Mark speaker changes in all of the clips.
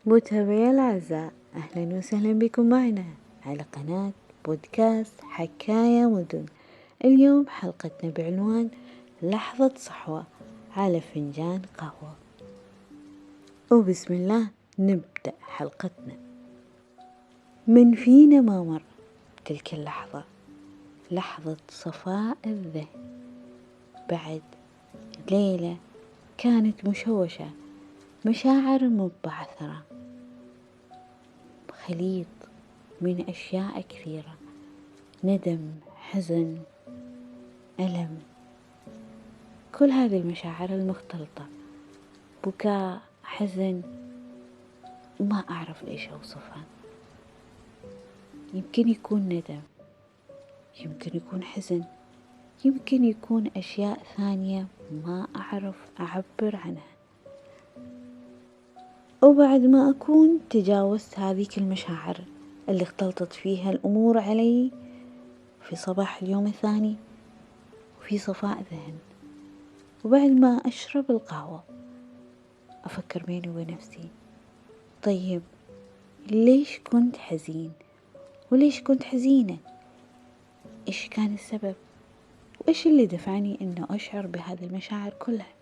Speaker 1: متابعي الأعزاء، أهلا وسهلا بكم معنا على قناة بودكاست حكاية مدن. اليوم حلقتنا بعنوان لحظة صحوة على فنجان قهوة. وبسم الله نبدأ حلقتنا. من فينا ما مر تلك اللحظة، لحظة صفاء الذهن بعد ليلة كانت مشوشة، مشاعر مبعثرة، خليط من أشياء كثيرة، ندم، حزن، ألم، كل هذه المشاعر المختلطة، بكاء، حزن، ما أعرف إيش أوصفها. يمكن يكون ندم، يمكن يكون حزن، يمكن يكون أشياء ثانية ما أعرف أعبر عنها. وبعد ما أكون تجاوزت هذيك المشاعر اللي اختلطت فيها الأمور علي في صباح اليوم الثاني وفي صفاء ذهن، وبعد ما أشرب القهوة أفكر بيني وبين نفسي، طيب ليش كنت حزين؟ وليش كنت حزينة؟ إيش كان السبب؟ وإيش اللي دفعني إنه أشعر بهذه المشاعر كلها؟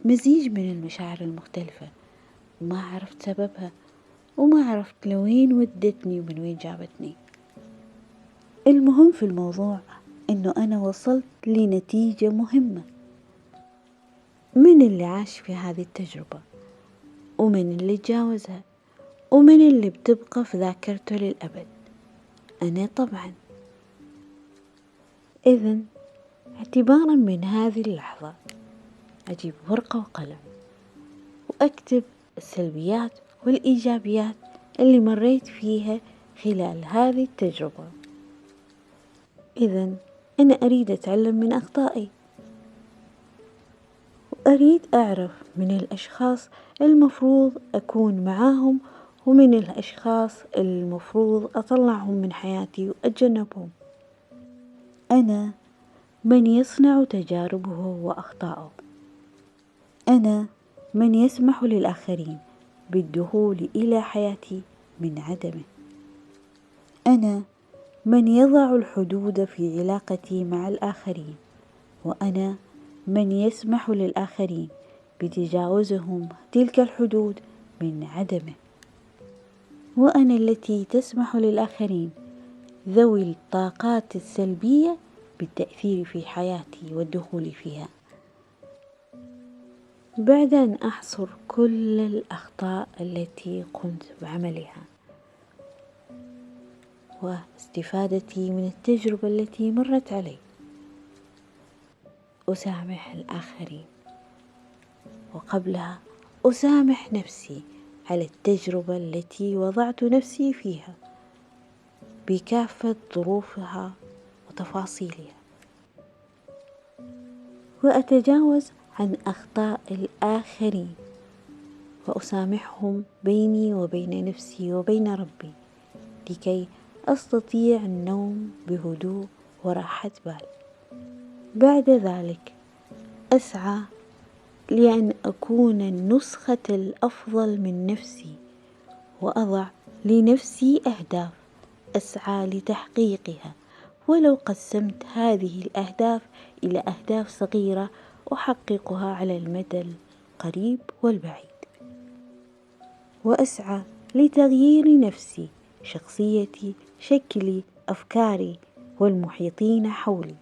Speaker 1: مزيج من المشاعر المختلفة، ما عرفت سببها وما عرفت لوين ودتني ومن وين جابتني. المهم في الموضوع إنه أنا وصلت لنتيجة مهمة. من اللي عاش في هذه التجربة، ومن اللي تجاوزها، ومن اللي بتبقى في ذاكرته للأبد؟ أنا طبعا. إذن اعتبارا من هذه اللحظة أجيب ورقة وقلم وأكتب السلبيات والإيجابيات اللي مريت فيها خلال هذه التجربة. إذن أنا أريد أتعلم من أخطائي، وأريد أعرف من الأشخاص المفروض أكون معاهم ومن الأشخاص المفروض أطلعهم من حياتي وأتجنبهم. أنا من يصنع تجاربه وأخطاءه، أنا من يسمح للآخرين بالدخول إلى حياتي من عدمه، أنا من يضع الحدود في علاقتي مع الآخرين، وأنا من يسمح للآخرين بتجاوزهم تلك الحدود من عدمه، وأنا التي تسمح للآخرين ذوي الطاقات السلبية بالتأثير في حياتي والدخول فيها. بعد أن أحصر كل الأخطاء التي قمت بعملها واستفادتي من التجربة التي مرت علي، أسامح الآخرين، وقبلها أسامح نفسي على التجربة التي وضعت نفسي فيها بكافة ظروفها وتفاصيلها، وأتجاوز عن أخطاء الآخرين وأسامحهم بيني وبين نفسي وبين ربي، لكي أستطيع النوم بهدوء وراحة بال. بعد ذلك أسعى لأن أكون النسخة الأفضل من نفسي، وأضع لنفسي أهداف أسعى لتحقيقها، ولو قسمت هذه الأهداف إلى أهداف صغيرة أحققها على المدى القريب والبعيد. وأسعى لتغيير نفسي، شخصيتي، شكلي، أفكاري والمحيطين حولي.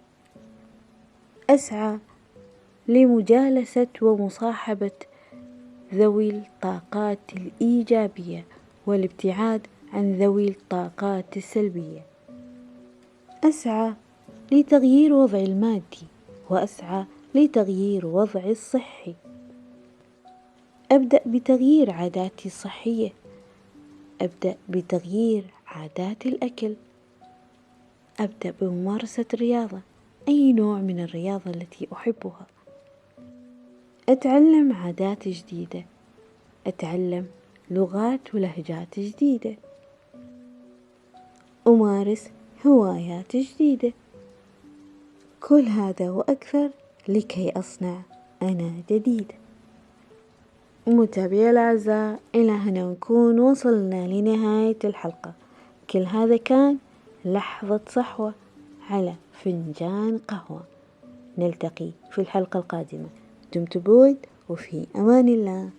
Speaker 1: أسعى لمجالسة ومصاحبة ذوي الطاقات الإيجابية والابتعاد عن ذوي الطاقات السلبية. أسعى لتغيير وضعي المادي، وأسعى لتغيير وضعي الصحي. أبدأ بتغيير عاداتي الصحية، أبدأ بتغيير عادات الأكل، أبدأ بممارسة الرياضة، أي نوع من الرياضة التي أحبها. أتعلم عادات جديدة، أتعلم لغات ولهجات جديدة، أمارس هوايات جديدة. كل هذا وأكثر لكي أصنع أنا جديدة. متابعي الأعزاء، إلى هنا نكون وصلنا لنهاية الحلقة. كل هذا كان لحظة صحوة على فنجان قهوة. نلتقي في الحلقة القادمة. دمتم بود وفي أمان الله.